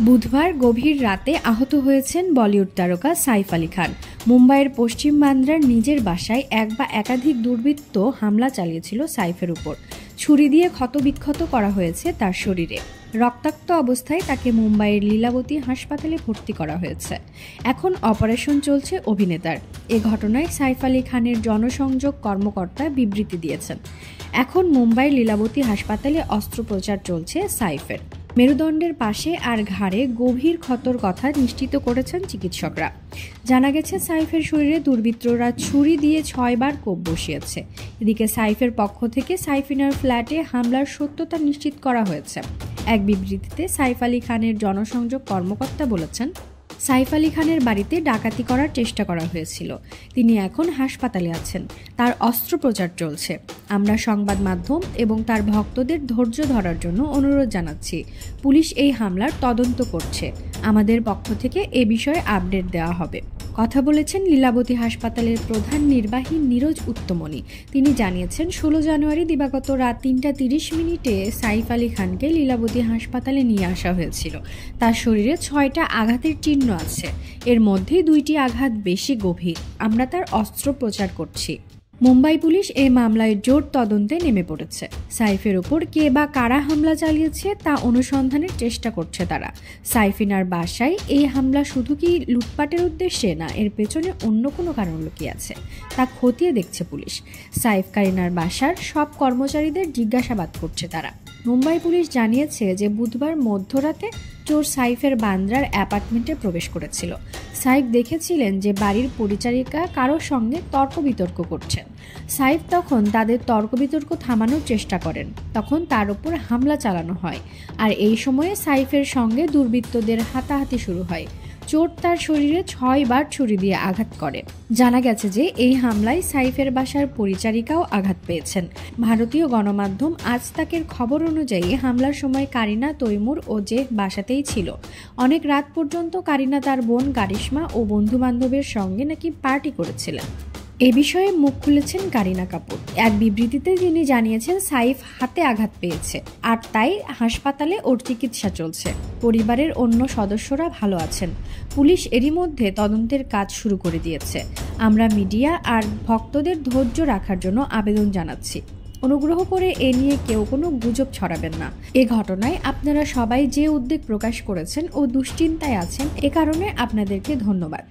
বুধবার গভীর রাতে আহত হয়েছেন বলিউড তারকা সাইফ আলী খান। মুম্বাইয়ের পশ্চিম বান্দ্রার নিজের বাসায় এক বা একাধিক দুর্বৃত্ত হামলা চালিয়েছিল সাইফের উপর। ছুরি দিয়ে ক্ষতবিক্ষত করা হয়েছে তার শরীরে। রক্তাক্ত অবস্থায় তাকে মুম্বাইয়ের লীলাবতী হাসপাতালে ভর্তি করা হয়েছে। এখন অপারেশন চলছে অভিনেতার। এ ঘটনায় সাইফ আলী খানের জনসংযোগ কর্মকর্তা বিবৃতি দিয়েছেন। এখন মুম্বাইয়ের লীলাবতী হাসপাতালে অস্ত্রোপচার চলছে সাইফের। মেরুদণ্ডের পাশে আর ঘাড়ে গভীর ক্ষতর কথা নিশ্চিত করেছেন চিকিৎসকরা। জানা গেছে সাইফের শরীরে দুর্বৃত্তরা ছুরি দিয়ে 6 বার কোপ বসিয়েছে। এদিকে সাইফের পক্ষ থেকে সাইফিনার ফ্ল্যাটে হামলার সত্যতা নিশ্চিত করা হয়েছে। এক বিবৃতিতে সাইফ আলী খানের জনসংযোগ কর্মকর্তা বলেছেন, সাইফ আলী খানের বাড়িতে ডাকাতি করার চেষ্টা করা হয়েছিল। তিনি এখন হাসপাতালে আছেন। তার অস্ত্রোপচার চলছে। আমরা সংবাদ মাধ্যম এবং তার ভক্তদের ধৈর্য ধরার জন্য অনুরোধ জানাচ্ছি। পুলিশ এই হামলার তদন্ত করছে। আমাদের পক্ষ থেকে এ বিষয়ে আপডেট দেওয়া হবে। কথা বলেছেন লীলাবতী হাসপাতালের প্রধান নির্বাহী নীরজ উত্তমনি। তিনি জানিয়েছেন, 16 জানুয়ারি দিবাগত রাত 3:30 সাইফ আলী খানকে লীলাবতী হাসপাতালে নিয়ে আসা হয়েছিল। তার শরীরে 6টা আঘাতের চিহ্ন আছে। এর মধ্যে 2টি আঘাত বেশি গভীর। আমরা তার অস্ত্রোপচার করছি। মুম্বাই পুলিশ এই মামলায় জোর তদন্তে নেমে পড়েছে। সাইফের ওপর কে বা কারা হামলা চালিয়েছে তা অনুসন্ধানের চেষ্টা করছে তারা। সাইফিনার বাসায় এই হামলা শুধু কি লুটপাটের উদ্দেশ্যে, না এর পেছনে অন্য কোনো কারণ লুকিয়ে আছে তা খতিয়ে দেখছে পুলিশ। সাইফ কারিনার বাসার সব কর্মচারীদের জিজ্ঞাসাবাদ করছে তারা। মুম্বাই পুলিশ জানিয়েছে যে বুধবার মধ্যরাতে চোর সাইফের বান্দ্রার অ্যাপার্টমেন্টে প্রবেশ করেছিল। সাইফ দেখেছিলেন যে বাড়ির পরিচারিকা কারোর সঙ্গে তর্ক বিতর্ক করছেন। সাইফ তখন তাদের তর্ক বিতর্ক থামানোর চেষ্টা করেন। তখন তার উপর হামলা চালানো হয়। আর এই সময়ে সাইফের সঙ্গে দুর্বৃত্তদের হাতাহাতি শুরু হয়। চোর তার শরীরে 6 বার ছুরি দিয়ে আঘাত করে। জানা গেছে যে এই হামলায় সাইফের বাসার পরিচারিকাও আঘাত পেয়েছেন। ভারতীয় গণমাধ্যম আজ তাকের খবর অনুযায়ী হামলার সময় কারিনা, তৈমুর ও যে বাসাতেই ছিল। অনেক রাত পর্যন্ত কারিনা তার বোন কারিশমা ও বন্ধু-বান্ধবের সঙ্গে নাকি পার্টি করেছিলেন। এ বিষয়ে মুখ খুলেছেন কারিনা কাপুর। এক বিবৃতিতে তিনি জানিয়েছেন, সাইফ হাতে আঘাত পেয়েছে আর তাই হাসপাতালে ওর চিকিৎসা চলছে। পরিবারের অন্য সদস্যরা ভালো আছেন। পুলিশ এরই মধ্যে তদন্তের কাজ শুরু করে দিয়েছে। আমরা মিডিয়া আর ভক্তদের ধৈর্য রাখার জন্য আবেদন জানাচ্ছি। অনুগ্রহ করে এ নিয়ে কেউ কোনো গুজব ছড়াবেন না। এ ঘটনায় আপনারা সবাই যে উদ্বেগ প্রকাশ করেছেন ও দুশ্চিন্তায় আছেন, এ কারণে আপনাদেরকে ধন্যবাদ।